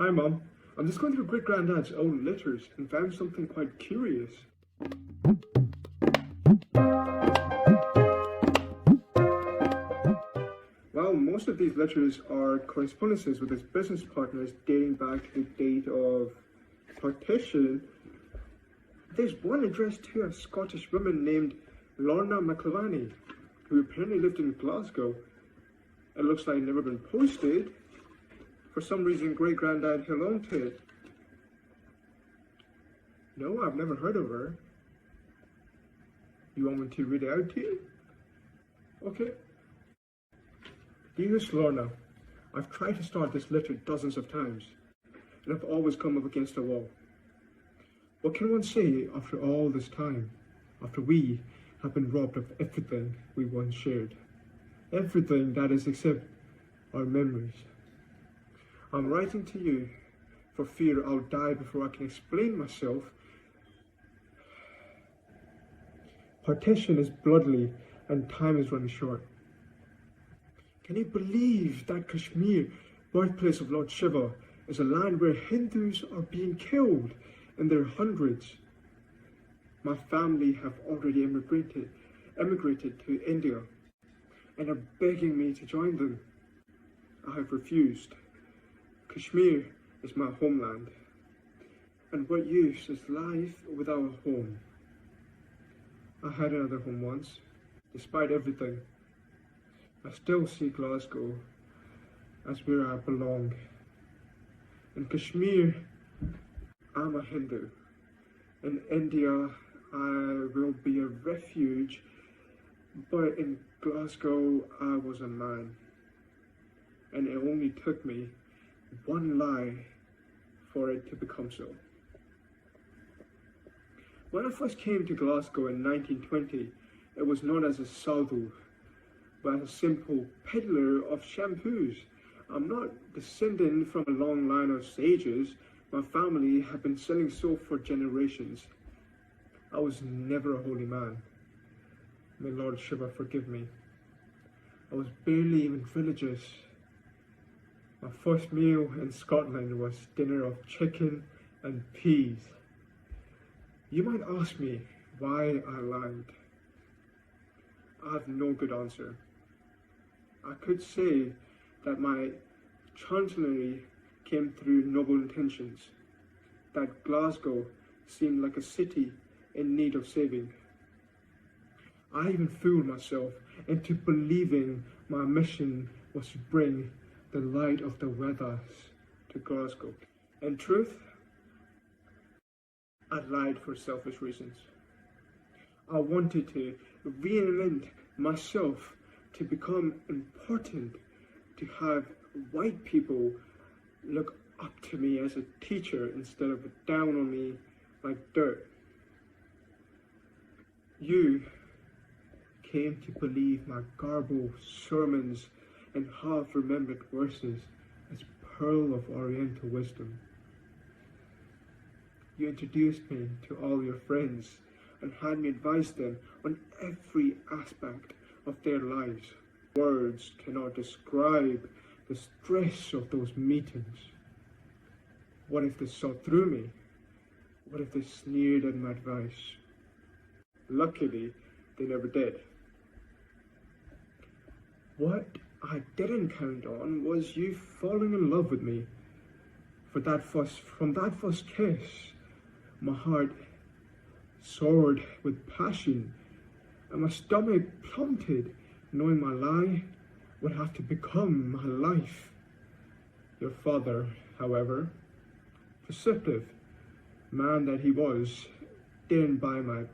Hi, Mom. I'm just going through Great Granddad's old letters and found something quite curious. Well, most of these letters are correspondences with his business partners dating back to the date of partition. There's one addressed to a Scottish woman named Lorna McIlvany, who apparently lived in Glasgow. It looks like it never been posted. For some reason, Great Granddad held on to it. No, I've never heard of her. You want me to read it out to you? Okay. Dearest Lorna, I've tried to start this letter dozens of times, and I've always come up against a wall. What can one say after all this time, after we have been robbed of everything we once shared? Everything, that is, except our memories. I'm writing to you for fear I'll die before I can explain myself. Partition is bloodly and time is running short. Can you believe that Kashmir, birthplace of Lord Shiva, is a land where Hindus are being killed in their hundreds? My family have already emigrated to India and are begging me to join them. I have refused. Kashmir is my homeland, and what use is life without a home? I had another home once. Despite everything, I still see Glasgow as where I belong. In Kashmir, I'm a Hindu. In India, I will be a refuge, but in Glasgow, I was a man. And it only took me one lie for it to become so. When I first came to Glasgow in 1920, it was not as a sadhu, but as a simple peddler of shampoos. I'm not descended from a long line of sages. My family have been selling soap for generations. I was never a holy man. May Lord Shiva forgive me. I was barely even religious. My first meal in Scotland was dinner of chicken and peas. You might ask me why I lied. I have no good answer. I could say that my chancellery came through noble intentions, that Glasgow seemed like a city in need of saving. I even fooled myself into believing my mission was to bring the light of the Vedas to Glasgow. In truth, I lied for selfish reasons. I wanted to reinvent myself to become important, to have white people look up to me as a teacher instead of down on me like dirt. You came to believe my garbled sermons and half-remembered verses as pearl of oriental wisdom. You introduced me to all your friends and had me advise them on every aspect of their lives. Words cannot describe the stress of those meetings. What if they saw through me? What if they sneered at my advice? Luckily, they never did. What I didn't count on was you falling in love with me. From that first kiss, my heart soared with passion, and my stomach plummeted, knowing my lie would have to become my life. Your father, however, perceptive man that he was, didn't buy my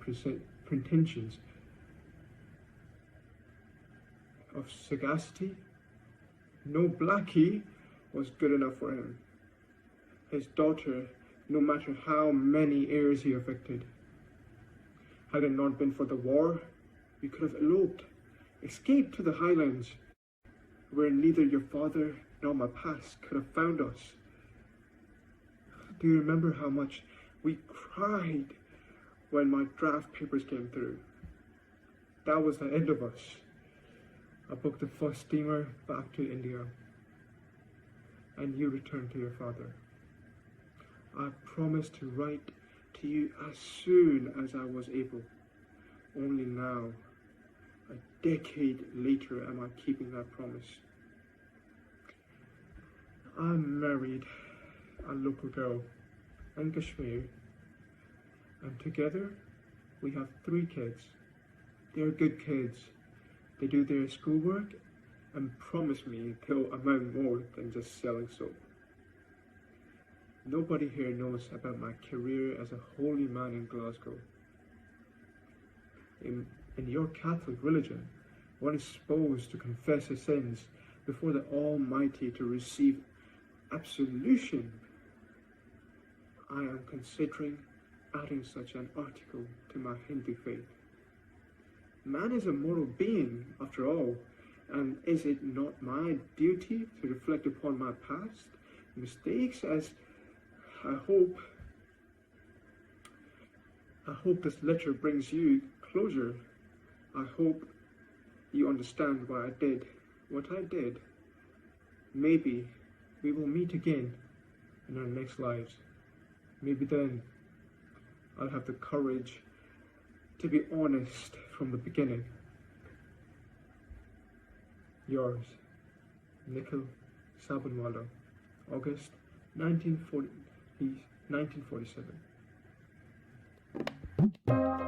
pretensions of sagacity. No blackie was good enough for him. His daughter, no matter how many heirs he affected. Had it not been for the war, we could have eloped, escaped to the highlands, where neither your father nor my past could have found us. Do you remember how much we cried when my draft papers came through? That was the end of us. I booked the first steamer back to India, and you returned to your father. I promised to write to you as soon as I was able. Only now, a decade later, am I keeping that promise. I married a local girl in Kashmir, and together we have 3 kids. They're good kids. They do their schoolwork and promise me they'll amount more than just selling soap. Nobody here knows about my career as a holy man in Glasgow. In your Catholic religion, one is supposed to confess his sins before the Almighty to receive absolution. I am considering adding such an article to my Hindu faith. Man is a moral being, after all, and is it not my duty to reflect upon my past mistakes as I hope this letter brings you closure. I hope you understand why I did what I did. Maybe we will meet again in our next lives. Maybe then I'll have the courage to be honest from the beginning. Yours, Nikhil Sabunwala, August 1947.